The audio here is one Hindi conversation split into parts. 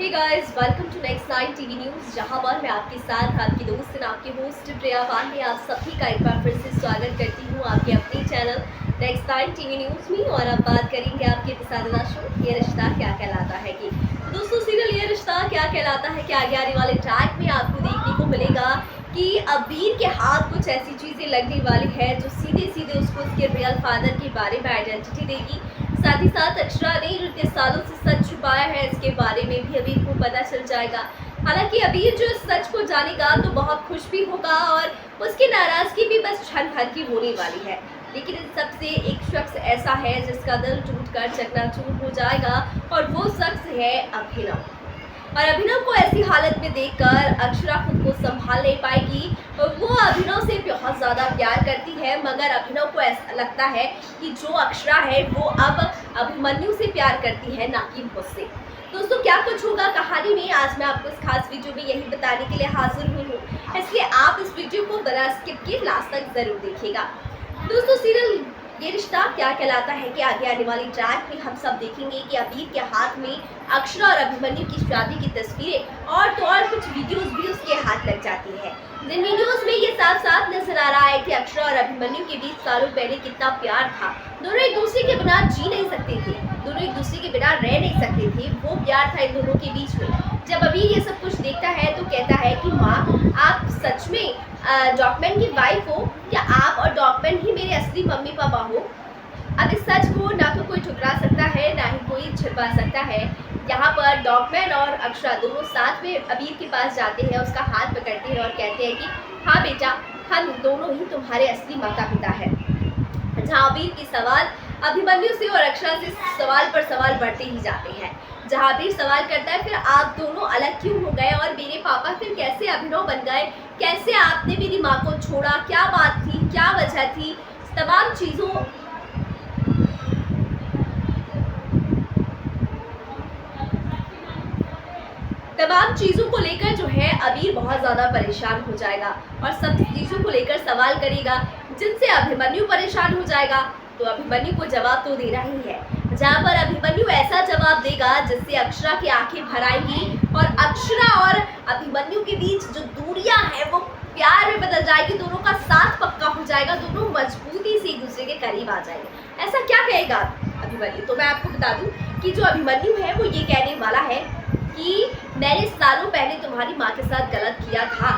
Hey guys, welcome to next 9 TV news, जहां पर मैं आपके साथ आपकी दोस्त और आपके होस्ट प्रिया वाले आप सभी का एक बार फिर से स्वागत करती हूं आपके अपने चैनल नेक्स्ट 9 टीवी न्यूज़ में। और अब बात करेंगे आपके पसंदीदा शो ये रिश्ता क्या कहलाता है की। दोस्तों, सीरियल ये रिश्ता क्या कहलाता है कि आगे आने वाले ट्रैक में आपको देखने को मिलेगा कि अबीर के हाथ कुछ ऐसी चीज़ें लगने वाली है जो सीधे सीधे उसको उसके रियल फादर के बारे में आइडेंटिटी देगी। साथ ही साथ अक्षरा ने इतने सालों से सच छुपाया है, इसके बारे में भी अबीर को पता चल जाएगा। हालांकि अबीर जो इस सच को जानेगा तो बहुत खुश भी होगा और उसकी नाराज़गी भी बस क्षण भर की होने वाली है। लेकिन इन सबसे एक शख्स ऐसा है जिसका दिल टूटकर चकनाचूर हो जाएगा और वो शख्स है अभिनव। और अभिनव को ऐसी हालत में देखकर अक्षरा खुद को संभाल नहीं पाएगी। वो अभिनव से बहुत ज़्यादा प्यार करती है, मगर अभिनव को ऐसा लगता है कि जो अक्षरा है वो अब अभिमन्यु से प्यार करती है, ना कि मुझसे। दोस्तों, क्या कुछ होगा कहानी में, आज मैं आपको इस खास वीडियो में यही बताने के लिए हाजिर हुई हूँ, इसलिए आप इस वीडियो को बिना स्किप किए लास्ट तक जरूर देखिएगा। दोस्तों, सीरियल ये रिश्ता क्या कहलाता है कि आगे आने वाली ट्रैक में हम सब देखेंगे कि अबीर के हाथ में अक्षरा और अभिमन्यु की शादी की तस्वीरें और तो और कुछ वीडियोस भी उसके हाथ लग जाती है, जिन वीडियोस में ये साफ साफ नजर आ रहा है कि अक्षरा और अभिमन्यु के बीच सालों पहले कितना प्यार था। दोनों एक दूसरे के बिना जी नहीं सकते थे, दोनों एक दूसरे के बिना रह नहीं सकते थे, वो प्यार था इन दोनों के बीच में। जब अबीर ये सब कुछ देखता है तो कहता है कि माँ, आप सच में डॉक्यूमेंट की वाइफ हो या आप और डॉक्यूमेंट ही मेरे असली मम्मी पापा हो। अब इस सच को ना तो कोई ठुकरा सकता है ना ही कोई छिपा सकता है। यहाँ पर डॉक्यूमेंट और अक्षरा दोनों साथ में अबीर के पास जाते हैं, उसका हाथ पकड़ते हैं और कहते हैं कि हाँ बेटा, हम दोनों ही तुम्हारे असली माता पिता हैं। जहाँ अबीर की सवाल अभिमन्यु से और अक्षरा से सवाल पर सवाल बढ़ते ही जाते हैं। जहाँ अबीर सवाल करता है, फिर आप दोनों अलग क्यों हो गए और मेरे पापा फिर कैसे अभिनव बन गए, कैसे आपने मेरी माँ को छोड़ा, क्या बात थी, क्या वजह थी, तमाम चीज़ों को लेकर जो है अबीर बहुत ज़्यादा परेशान हो जाएगा और सब चीज़ों को लेकर सवाल करेगा, जिनसे अभिमन्यु परेशान हो जाएगा। तो अभिमन्यु को जवाब तो देना ही है, जहाँ पर अभिमन्यु ऐसा जवाब देगा जिससे अक्षरा की आंखें भर आएंगी और अक्षरा और अभिमन्यु के बीच जो दूरियां हैं वो प्यार में बदल जाएगी, दोनों का साथ पक्का हो जाएगा, दोनों मजबूती से एक दूसरे के करीब आ जाएंगे। ऐसा क्या कहेगा अभिमन्यु? तो मैं आपको बता दूं कि जो अभिमन्यु है वो ये कहने वाला है कि मैंने सालों पहले तुम्हारी माँ के साथ गलत किया था,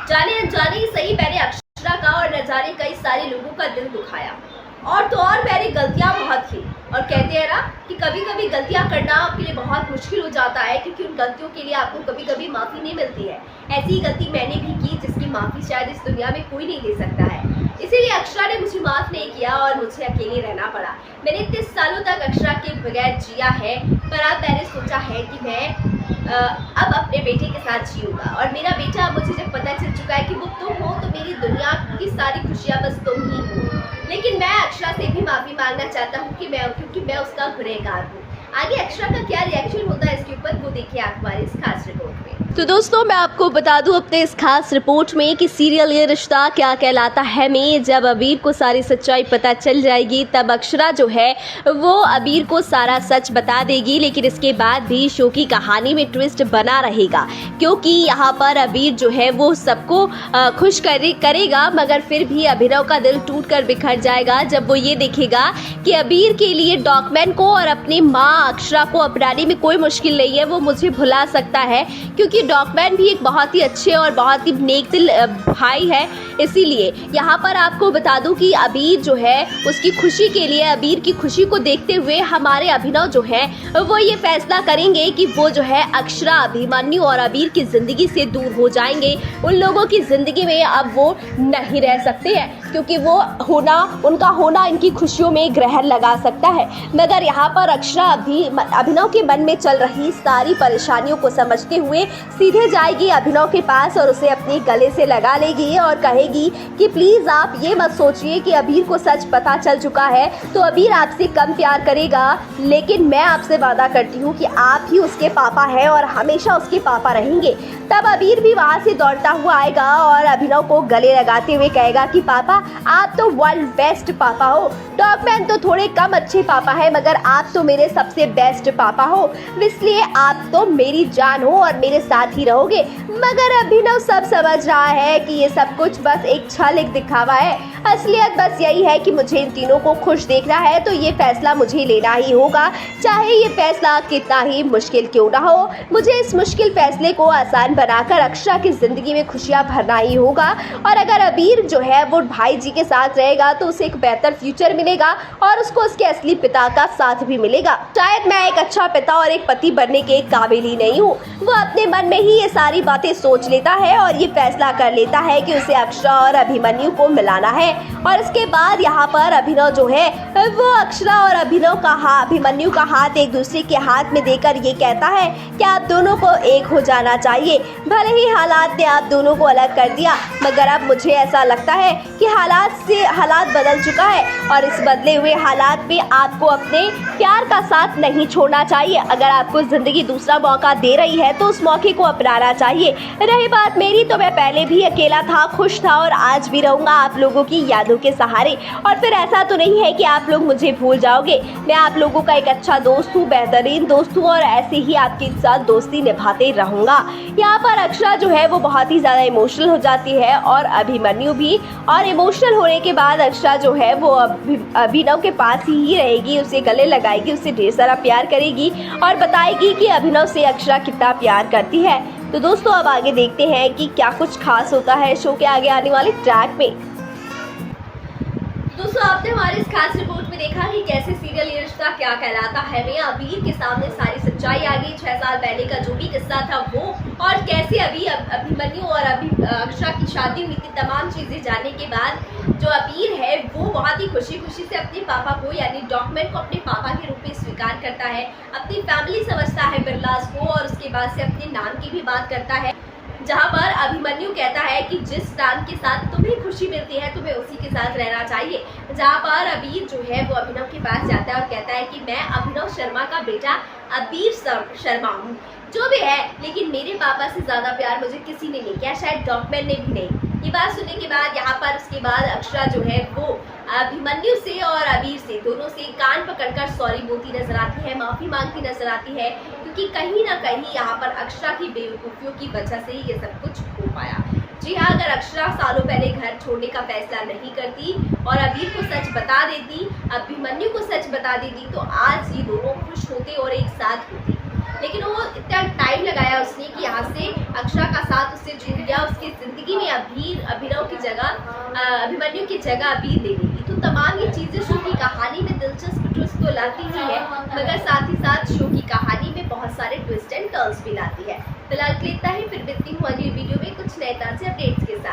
जाने अनजाने ही सही, मैंने अक्षरा का और न जाने कई सारे लोगों का दिल दुखाया और तो और मेरी गलतियां बहुत थी। और कहते हैं ना कि कभी कभी गलतियां करना आपके लिए बहुत मुश्किल हो जाता है, क्योंकि उन गलतियों के लिए आपको कभी कभी माफ़ी नहीं मिलती है। ऐसी गलती मैंने भी की जिसकी माफ़ी शायद इस दुनिया में कोई नहीं दे सकता है, इसीलिए अक्षरा ने मुझे माफ़ नहीं किया और मुझे अकेले रहना पड़ा। मैंने इतने सालों तक अक्षरा के बगैर जिया है, पर अब मैंने सोचा है कि मैं अब अपने बेटे के साथ जीऊंगा और मेरा बेटा, मुझे जब पता चल चुका है कि वो तुम हो तो मेरी दुनिया की सारी खुशियाँ बस तुम ही हो। लेकिन मैं अक्षरा से भी माफ़ी मांगना चाहता हूँ कि क्योंकि मैं उसका गुनहगार हूँ। आगे अक्षरा का क्या रिएक्शन होता है इसके ऊपर वो देखिए आप हमारे इस खास रिपोर्ट में। तो दोस्तों, मैं आपको बता दूं अपने इस खास रिपोर्ट में कि सीरियल ये रिश्ता क्या कहलाता है में जब अबीर को सारी सच्चाई पता चल जाएगी तब अक्षरा जो है वो अबीर को सारा सच बता देगी। लेकिन इसके बाद भी शो की कहानी में ट्विस्ट बना रहेगा, क्योंकि यहाँ पर अबीर जो है वो सबको खुश करेगा, मगर फिर भी अभिनव का दिल टूट कर बिखर जाएगा जब वो ये देखेगा कि अबीर के लिए डॉक्यूमेंट को और अपनी माँ अक्षरा को अपनाने में कोई मुश्किल नहीं है, वो मुझे भुला सकता है, क्योंकि डॉक्यूमेंट भी एक बहुत ही अच्छे और बहुत ही नेक दिल भाई है। इसीलिए यहाँ पर आपको बता दूं कि अबीर जो है उसकी खुशी के लिए, अबीर की खुशी को देखते हुए हमारे अभिनव जो है वो ये फैसला करेंगे कि वो जो है अक्षरा, अभिमन्यु और अबीर की ज़िंदगी से दूर हो जाएंगे। उन लोगों की ज़िंदगी में अब वो नहीं रह सकते हैं, क्योंकि वो उनका होना इनकी खुशियों में ग्रहण लगा सकता है। मगर यहाँ पर अक्षरा अभिनव के मन में चल रही सारी परेशानियों को समझते हुए सीधे जाएगी अभिनव के पास और उसे अपने गले से लगा लेगी और कहेगी कि प्लीज़ आप ये मत सोचिए कि अबीर को सच पता चल चुका है तो अबीर आपसे कम प्यार करेगा, लेकिन मैं आपसे वादा करती हूँ कि आप ही उसके पापा हैं और हमेशा उसके पापा रहेंगे। तब अबीर भी वहाँ से दौड़ता हुआ आएगा और अभिनव को गले लगाते हुए कहेगा कि पापा, आप तो वर्ल्ड बेस्ट पापा हो, डॉगमैन तो थोड़े कम अच्छे पापा है, मगर आप तो मेरे सबसे सबसे बेस्ट पापा हो, इसलिए आप तो मेरी जान हो और मेरे साथ ही रहोगे। मगर अभिनव सब समझ रहा है कि ये सब कुछ बस एक छल, एक दिखावा है। असलियत बस यही है कि मुझे इन तीनों को खुश देखना है, तो ये फैसला मुझे लेना ही होगा, चाहे ये फैसला कितना ही मुश्किल क्यों ना हो। मुझे इस मुश्किल फैसले को आसान बनाकर अक्षरा की जिंदगी में खुशियां भरना ही होगा। और अगर अबीर जो है वो भाई जी के साथ रहेगा तो उसे एक बेहतर फ्यूचर मिलेगा और उसको उसके असली पिता का साथ भी मिलेगा। शायद मैं एक अच्छा पिता और एक पति बनने के काबिल ही नहीं हूँ। वो अपने मन में ही ये सारी बातें सोच लेता है और ये फैसला कर लेता है कि उसे अक्षरा और अभिमन्यु को मिलाना है। और इसके बाद यहाँ पर अभिनव जो है वो अक्षरा और अभिमन्यु का हाथ एक दूसरे के हाथ में देकर ये कहता है कि आप दोनों को एक हो जाना चाहिए। भले ही हालात ने आप दोनों को अलग कर दिया, मगर अब मुझे ऐसा लगता है कि हालात बदल चुका है और इस बदले हुए हालात में आपको अपने प्यार का साथ नहीं छोड़ना चाहिए। अगर आपको जिंदगी दूसरा मौका दे रही है तो उस मौके को अपनाना चाहिए। रही बात मेरी, तो मैं पहले भी अकेला था, खुश था और आज भी रहूंगा आप लोगों की यादों के सहारे। और फिर ऐसा तो नहीं है कि आप लोग मुझे भूल जाओगे। मैं आप लोगों का एक अच्छा दोस्त हूँ, बेहतरीन दोस्त हूँ और ऐसे ही आपके साथ दोस्ती निभाते रहूंगा। यहाँ पर अक्षरा जो है वो बहुत ही ज़्यादा इमोशनल हो जाती है और अभिमन्यु भी। और इमोशनल होने के बाद अक्षरा जो है वो अभिनव के पास ही रहेगी, उसे गले लगाएगी, उससे ढेर सारा प्यार करेगी और बताएगी कि अभिनव से अक्षरा कितना प्यार करती है। तो दोस्तों अब आगे देखते हैं कि क्या कुछ खास होता है शो के आगे आने वाले ट्रैक में। दोस्तों आपने हमारी इस खास रिपोर्ट में देखा कि कैसे सीरियल ये रिश्ता क्या कहलाता है में अबीर के सामने सारी सच्चाई आ गई। 6 साल पहले का जो भी किस्सा था वो, और कैसे अभिमन्यु और अक्षरा की शादी हुई थी। तमाम चीजें जानने के बाद जो अबीर है वो बहुत ही खुशी से अपने पापा को यानी डॉक्यूमेंट को अपने पापा के रूप में स्वीकार करता है, अपनी फैमिली समझता है बिरलास को और उसके बाद से अपने नाम की भी बात करता है। जहां पर अभिमन्यु कहता है कि जिस नाम के साथ तुम्हें खुशी मिलती है तुम्हें उसी के साथ रहना चाहिए। जहां पर अबीर जो है वो अभिनव के पास जाता है और कहता है कि मैं अभिनव शर्मा का बेटा अबीर शर्मा हूँ, जो भी है, लेकिन मेरे पापा से ज्यादा प्यार मुझे किसी ने नहीं किया, शायद डॉक्यूमेंट ने भी नहीं। ये बात सुनने के बाद यहाँ पर उसके बाद अक्षरा जो है वो अभिमन्यु से और अबीर से दोनों से कान पकड़कर सॉरी बोलती नजर आती है, माफी मांगती नजर आती है, क्योंकि कहीं ना कहीं यहाँ पर अक्षरा की बेवकूफियों की वजह से ही ये सब कुछ हो पाया। जी हाँ, अगर अक्षरा सालों पहले घर छोड़ने का फैसला नहीं करती और अबीर को सच बता देती, अभिमन्यु को सच बता देती, तो आज ये दोनों खुश होते और एक साथ होते। लेकिन वो इतना टाइम लगाया उसने कि यहाँ से अक्षरा का साथ उससे छूट गया। उसकी जिंदगी में अभिनव की जगह अभिमन्यु की जगह अबीर ले लेगी। तो तमाम ये चीजें शो की कहानी में दिलचस्प ट्विस्ट तो लाती ही है, मगर साथ ही साथ शो की कहानी में बहुत सारे ट्विस्ट एंड टर्न्स भी लाती है। फिलहाल इतना ही, फिर मिलती हूँ अगली वीडियो में कुछ नए ताज़े अपडेट्स के साथ।